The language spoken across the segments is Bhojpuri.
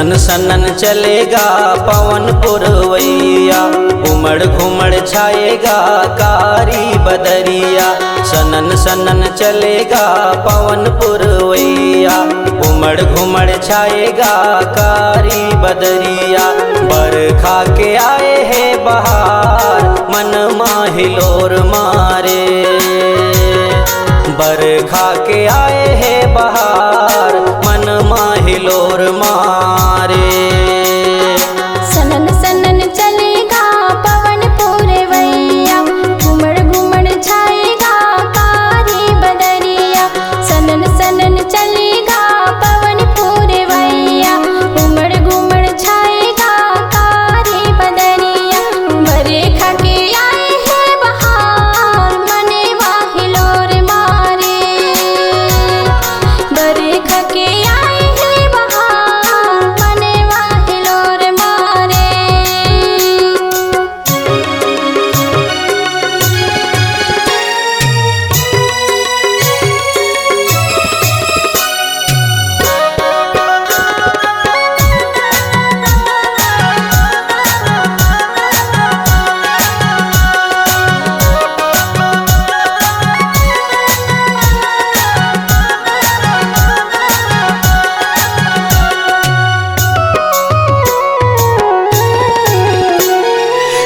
सनन सनन चलेगा पवन पुरवैया, उमड़ घुमड़ छाएगा कारी बदरिया। सनन सनन चलेगा पवन पुरवैया, उमड़ घुमड़ छाएगा कारी बदरिया। बरखा के आए है बहार मन माहिलोर मारे, बरखा के आए है बहार मन माहिलोर मारे। सनन सनन चलेगा पवन पुरवैया, घुमड़ घुमड़ छाएगा कारी बदरिया। सनन सनन चलेगा पवन पुरवैया, घुमड़ घुमड़ छाएगा कारी बदरिया। बरखा के आए है बहार मने वाहिलोर मारे, बरखा के आए है बहार मने वाहिलोर मारे।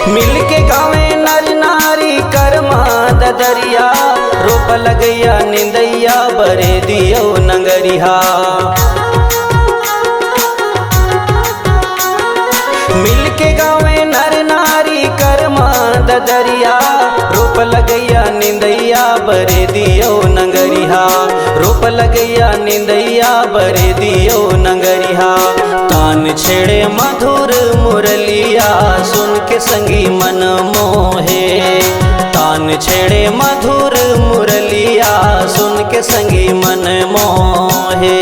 मिल के गावे नर नारी कर्मा ददरिया, रोप लगैया निंदैया बरे दियो नंगरिया। मिल के गावे नर नारी कर्मा ददरिया, रोप लगैया निंदैया बरे दियो नंगरिया। रोप लगैया निंदैया बरे दियो नंगरिया। तान छेड़े मधुर मुरलिया सुन के संगी मन मोहे, तान छेड़े मधुर मुरलिया सुन के संगी मन मोहे।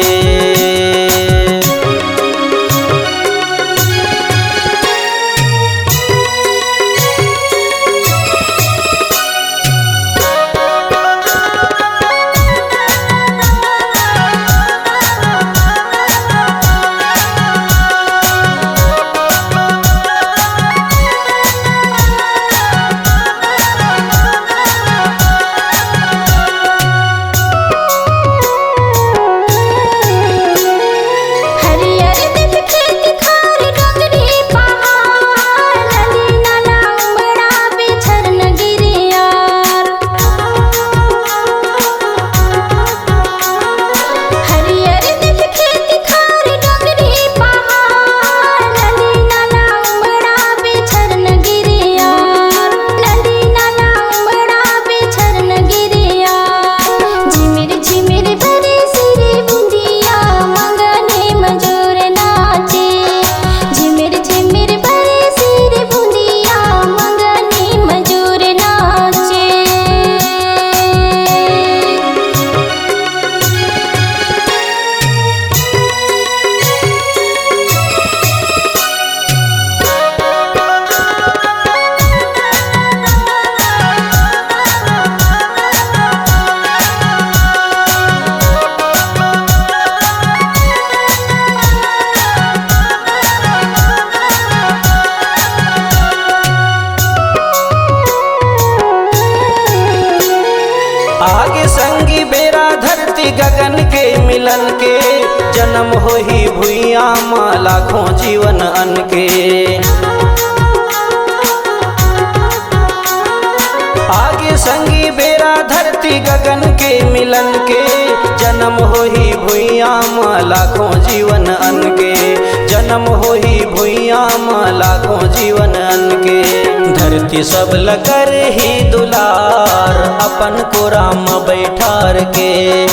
आगे संगी बेरा धरती गगन के मिलन के, जन्म हो ही भुइया माँ लाखों जीवन अन के। आगे संगी बेरा धरती गगन के मिलन के, जन्म हो ही भुइया माँ लाखों जीवन अन के। जन्म हो ही भुइया माँ लाखों जीवन अन के। धरती सब लकर ही दुलार अपन को राम बैठार के,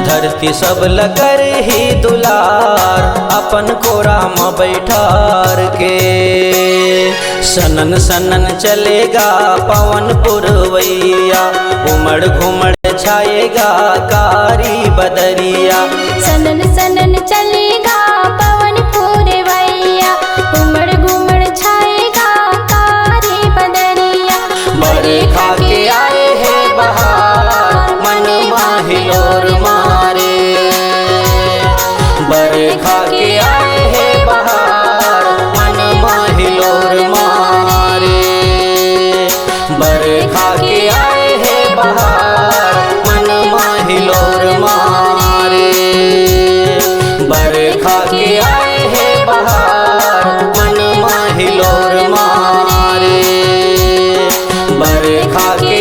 धरती सब लकर ही दुलार अपन को राम बैठार के। सनन सनन चलेगा पवन पुरवैया, उमड़ घुमड़ छाएगा कारी बदरिया। सनन सनन चलेगा पवन पुरवैया, उमड़ घुमड़ छाएगा कारी बदरिया। बरखा के आए है बहार मन माहिलोर मारे, बरखा के आए है बहार। रेखा के